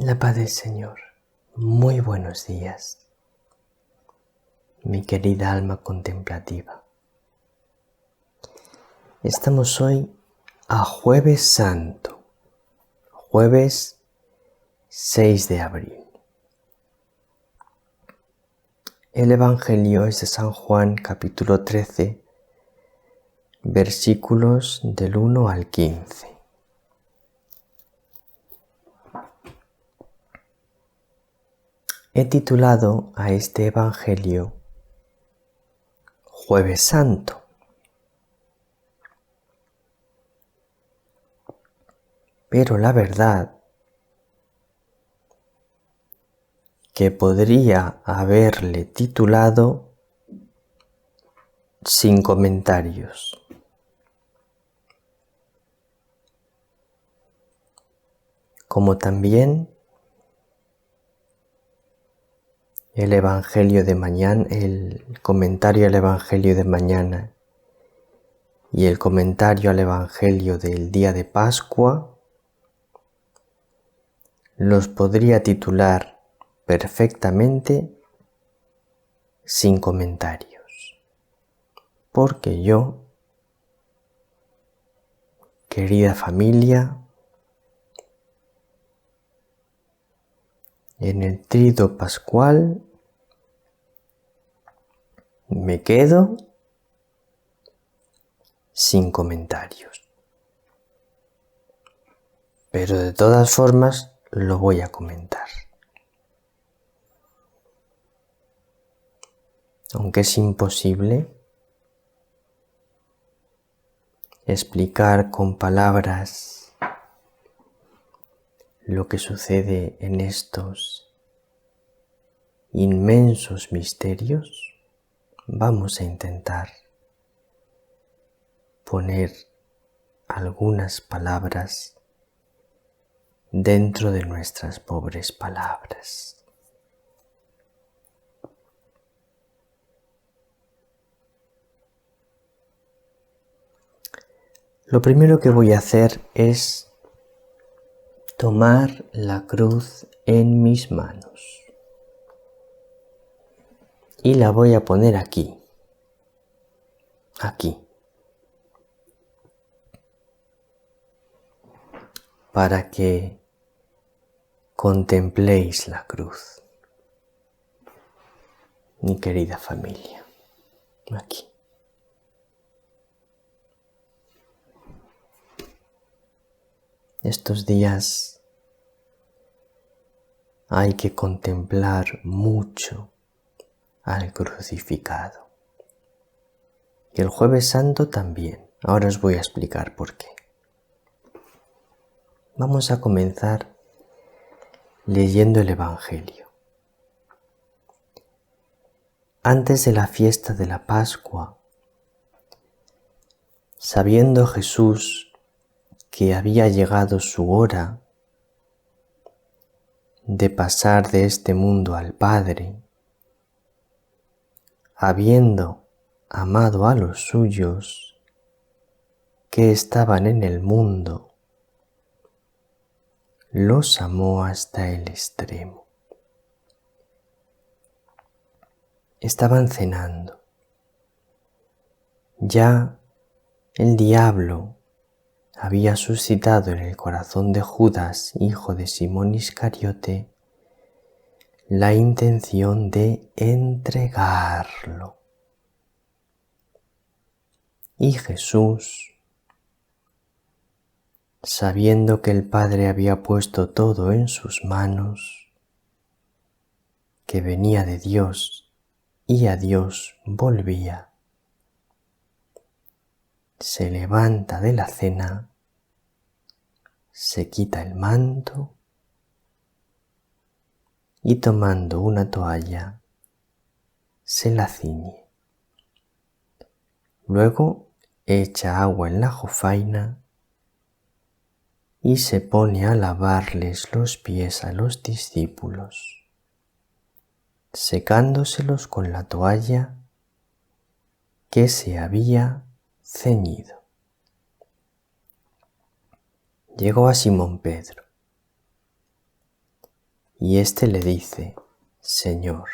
La paz del Señor. Muy buenos días, mi querida alma contemplativa. Estamos hoy a Jueves Santo, jueves 6 de abril. El Evangelio es de San Juan, capítulo 13, versículos del 1 al 15. He titulado a este Evangelio Jueves Santo. Pero la verdad que podría haberle titulado sin comentarios. Como también el Evangelio de mañana, el comentario al Evangelio de mañana y el comentario al Evangelio del día de Pascua los podría titular perfectamente sin comentarios, porque yo, querida familia, en el Trido Pascual me quedo sin comentarios. Pero de todas formas lo voy a comentar. Aunque es imposible explicar con palabras lo que sucede en estos inmensos misterios, vamos a intentar poner algunas palabras dentro de nuestras pobres palabras. Lo primero que voy a hacer es tomar la cruz en mis manos y la voy a poner aquí, para que contempléis la cruz, mi querida familia, aquí. Estos días hay que contemplar mucho al crucificado. Y el Jueves Santo también. Ahora os voy a explicar por qué. Vamos a comenzar leyendo el Evangelio. Antes de la fiesta de la Pascua, sabiendo Jesús que había llegado su hora de pasar de este mundo al Padre, habiendo amado a los suyos que estaban en el mundo, los amó hasta el extremo. Estaban cenando. Ya el diablo había suscitado en el corazón de Judas, hijo de Simón Iscariote, la intención de entregarlo. Y Jesús, sabiendo que el Padre había puesto todo en sus manos, que venía de Dios y a Dios volvía, se levanta de la cena, se quita el manto y tomando una toalla se la ciñe. Luego echa agua en la jofaina y se pone a lavarles los pies a los discípulos, secándoselos con la toalla que se había ceñido. Llegó a Simón Pedro. Y éste le dice: Señor,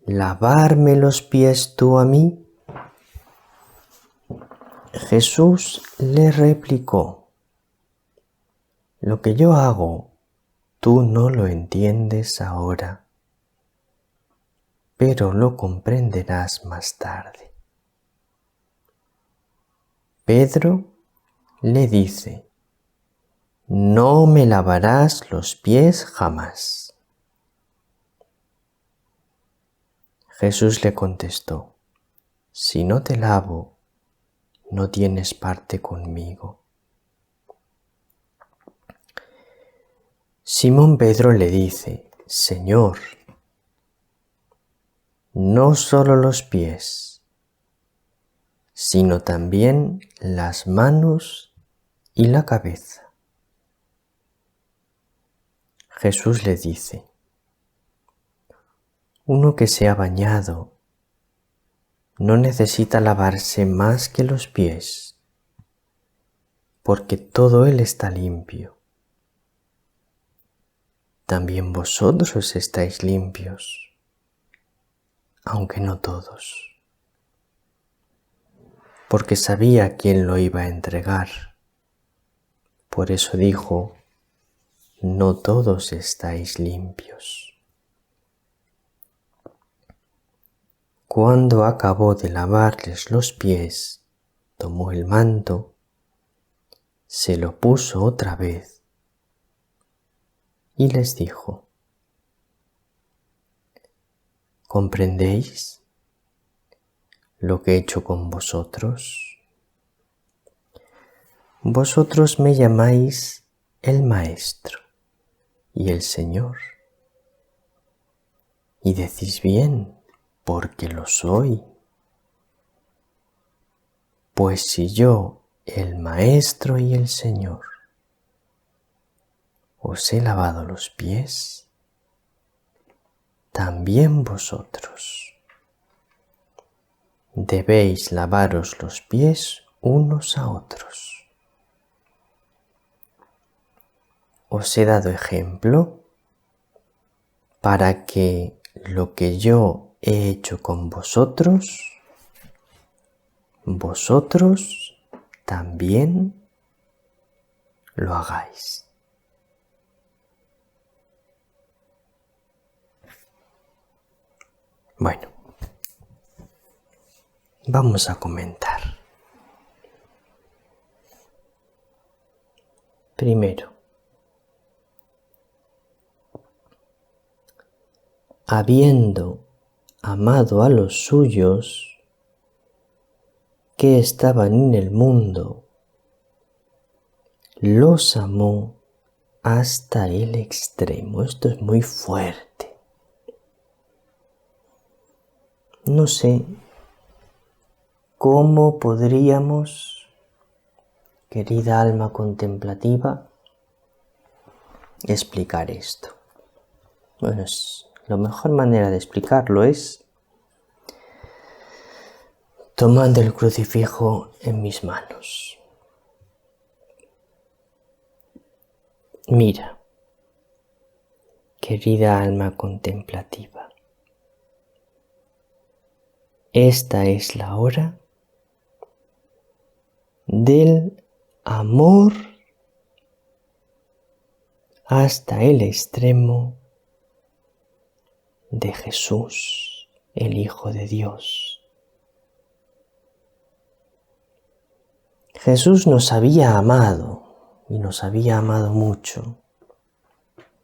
¿lavarme los pies tú a mí? Jesús le replicó: lo que yo hago, tú no lo entiendes ahora, pero lo comprenderás más tarde. Pedro le dice: no me lavarás los pies jamás. Jesús le contestó: si no te lavo, no tienes parte conmigo. Simón Pedro le dice: Señor, no solo los pies, sino también las manos y la cabeza. Jesús le dice: uno que se ha bañado no necesita lavarse más que los pies, porque todo él está limpio. También vosotros estáis limpios, aunque no todos. Porque sabía quién lo iba a entregar. Por eso dijo: no todos estáis limpios. Cuando acabó de lavarles los pies, tomó el manto, se lo puso otra vez y les dijo: ¿comprendéis lo que he hecho con vosotros? Vosotros me llamáis el Maestro y el Señor, y decís bien, porque lo soy. Pues si yo, el Maestro y el Señor, os he lavado los pies, también vosotros debéis lavaros los pies unos a otros. Os he dado ejemplo para que lo que yo he hecho con vosotros, vosotros también lo hagáis. Bueno, vamos a comentar. Primero, habiendo amado a los suyos que estaban en el mundo, los amó hasta el extremo. Esto es muy fuerte. No sé cómo podríamos, querida alma contemplativa, explicar esto. Bueno, la mejor manera de explicarlo es tomando el crucifijo en mis manos. Mira, querida alma contemplativa, esta es la hora del amor hasta el extremo de Jesús, el Hijo de Dios. Jesús nos había amado y nos había amado mucho,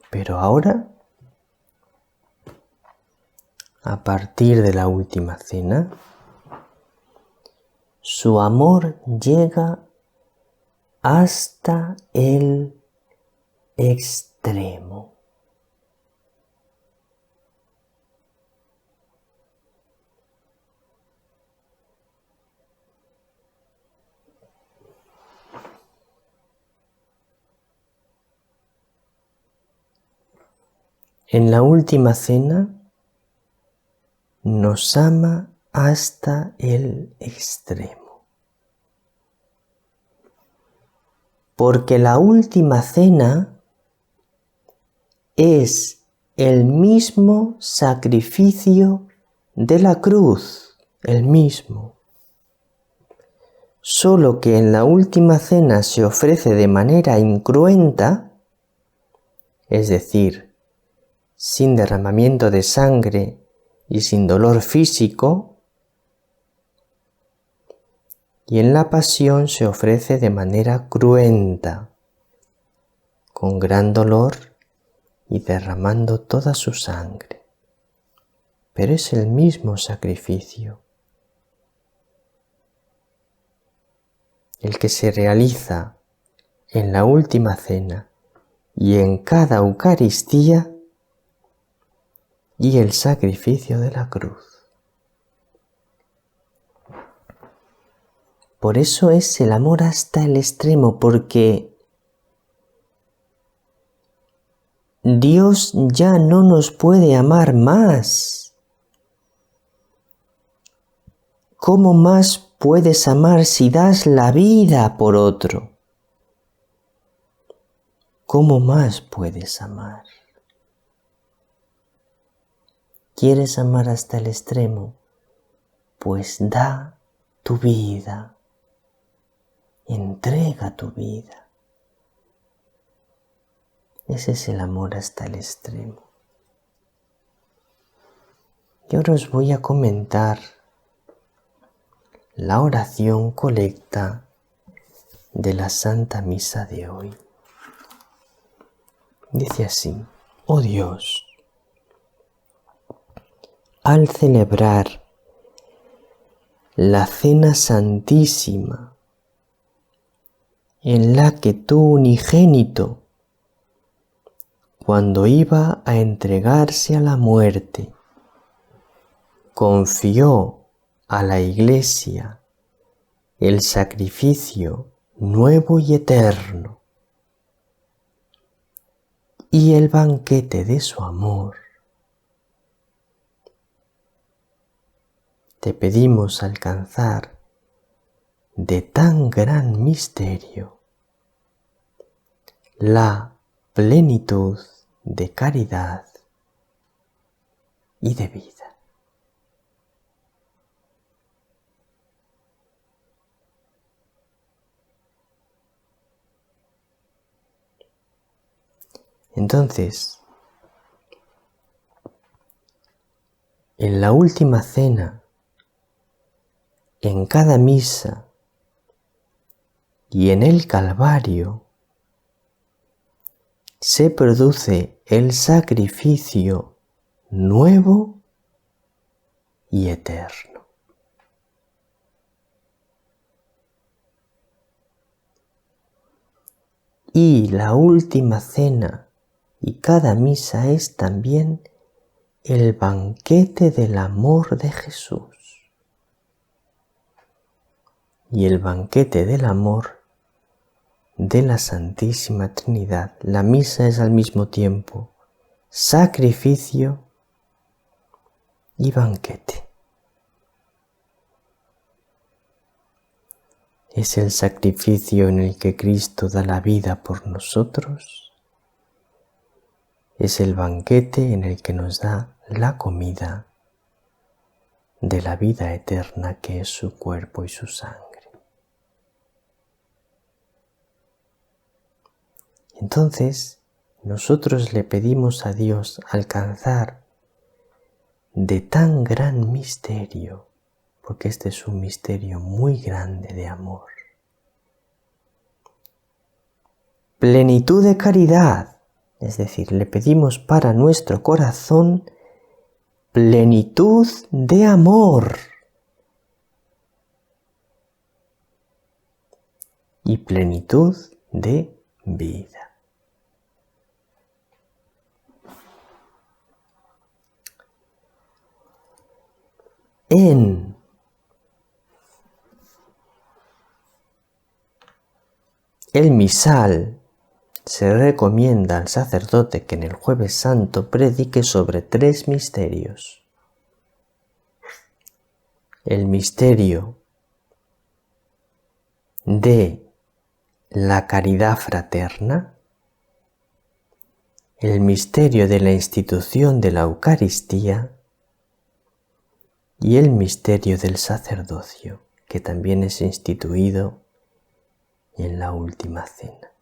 pero ahora, a partir de la última cena, su amor llega hasta el extremo. En la última cena nos ama hasta el extremo. Porque la última cena es el mismo sacrificio de la cruz, el mismo. Solo que en la última cena se ofrece de manera incruenta, es decir, sin derramamiento de sangre y sin dolor físico, y en la pasión se ofrece de manera cruenta, con gran dolor y derramando toda su sangre. Pero es el mismo sacrificio, el que se realiza en la última cena y en cada Eucaristía, y el sacrificio de la cruz. Por eso es el amor hasta el extremo, porque Dios ya no nos puede amar más. ¿Cómo más puedes amar si das la vida por otro? ¿Cómo más puedes amar? ¿Quieres amar hasta el extremo? Pues da tu vida. Entrega tu vida. Ese es el amor hasta el extremo. Y ahora os voy a comentar la oración colecta de la Santa Misa de hoy. Dice así: oh Dios, al celebrar la Cena Santísima, en la que tu unigénito, cuando iba a entregarse a la muerte, confió a la Iglesia el sacrificio nuevo y eterno y el banquete de su amor, te pedimos alcanzar de tan gran misterio la plenitud de caridad y de vida. Entonces, en la última cena, en cada misa y en el Calvario, se produce el sacrificio nuevo y eterno. Y la última cena y cada misa es también el banquete del amor de Jesús. Y el banquete del amor de la Santísima Trinidad. La misa es al mismo tiempo sacrificio y banquete. Es el sacrificio en el que Cristo da la vida por nosotros. Es el banquete en el que nos da la comida de la vida eterna, que es su cuerpo y su sangre. Entonces, nosotros le pedimos a Dios alcanzar de tan gran misterio, porque este es un misterio muy grande de amor. Plenitud de caridad, es decir, le pedimos para nuestro corazón plenitud de amor y plenitud de vida. En el misal se recomienda al sacerdote que en el Jueves Santo predique sobre 3 misterios. El misterio de la caridad fraterna, el misterio de la institución de la Eucaristía y el misterio del sacerdocio, que también es instituido en la última cena.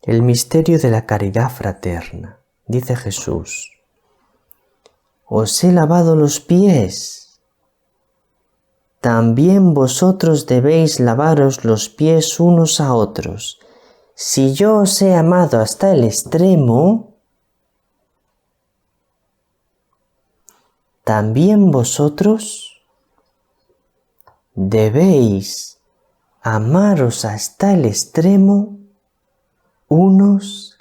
El misterio de la caridad fraterna. Dice Jesús: os he lavado los pies, también vosotros debéis lavaros los pies unos a otros. Si yo os he amado hasta el extremo, también vosotros debéis amaros hasta el extremo unos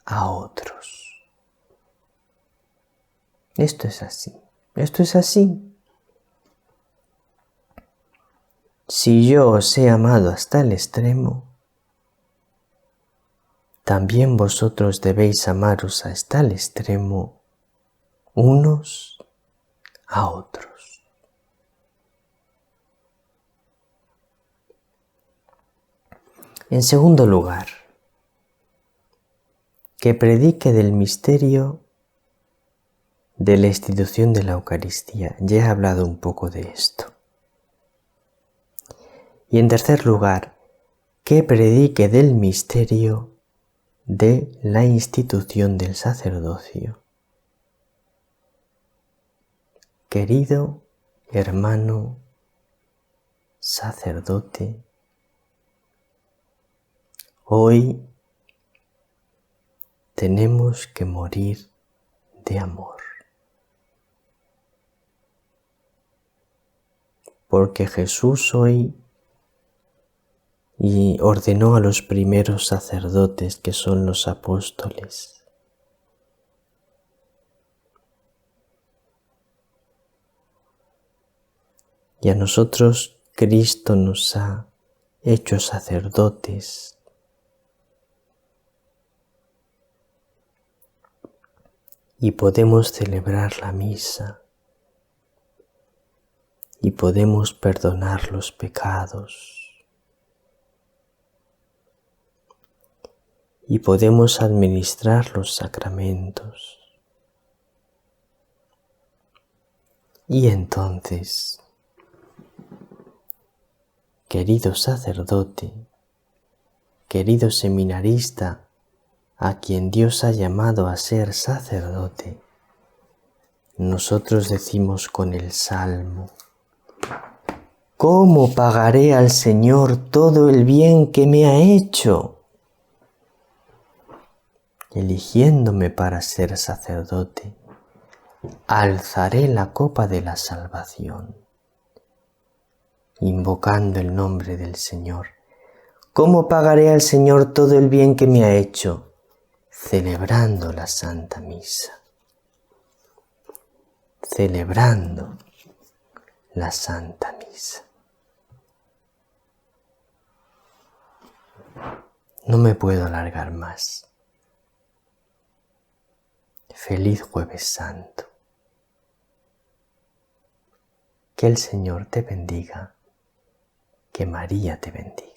a otros. Esto es así. Esto es así. Si yo os he amado hasta el extremo, también vosotros debéis amaros hasta el extremo unos a otros. En segundo lugar, que predique del misterio de la institución de la Eucaristía. Ya he hablado un poco de esto. Y en tercer lugar, que predique del misterio de la institución del sacerdocio. Querido hermano sacerdote, hoy tenemos que morir de amor. Porque Jesús hoy y ordenó a los primeros sacerdotes, que son los apóstoles, y a nosotros Cristo nos ha hecho sacerdotes, y podemos celebrar la misa, y podemos perdonar los pecados, y podemos administrar los sacramentos. Y entonces, querido sacerdote, querido seminarista, a quien Dios ha llamado a ser sacerdote, nosotros decimos con el Salmo: ¿cómo pagaré al Señor todo el bien que me ha hecho? Eligiéndome para ser sacerdote, alzaré la copa de la salvación, invocando el nombre del Señor. ¿Cómo pagaré al Señor todo el bien que me ha hecho? Celebrando la Santa Misa. Celebrando la Santa Misa. No me puedo alargar más. Feliz Jueves Santo. Que el Señor te bendiga, que María te bendiga.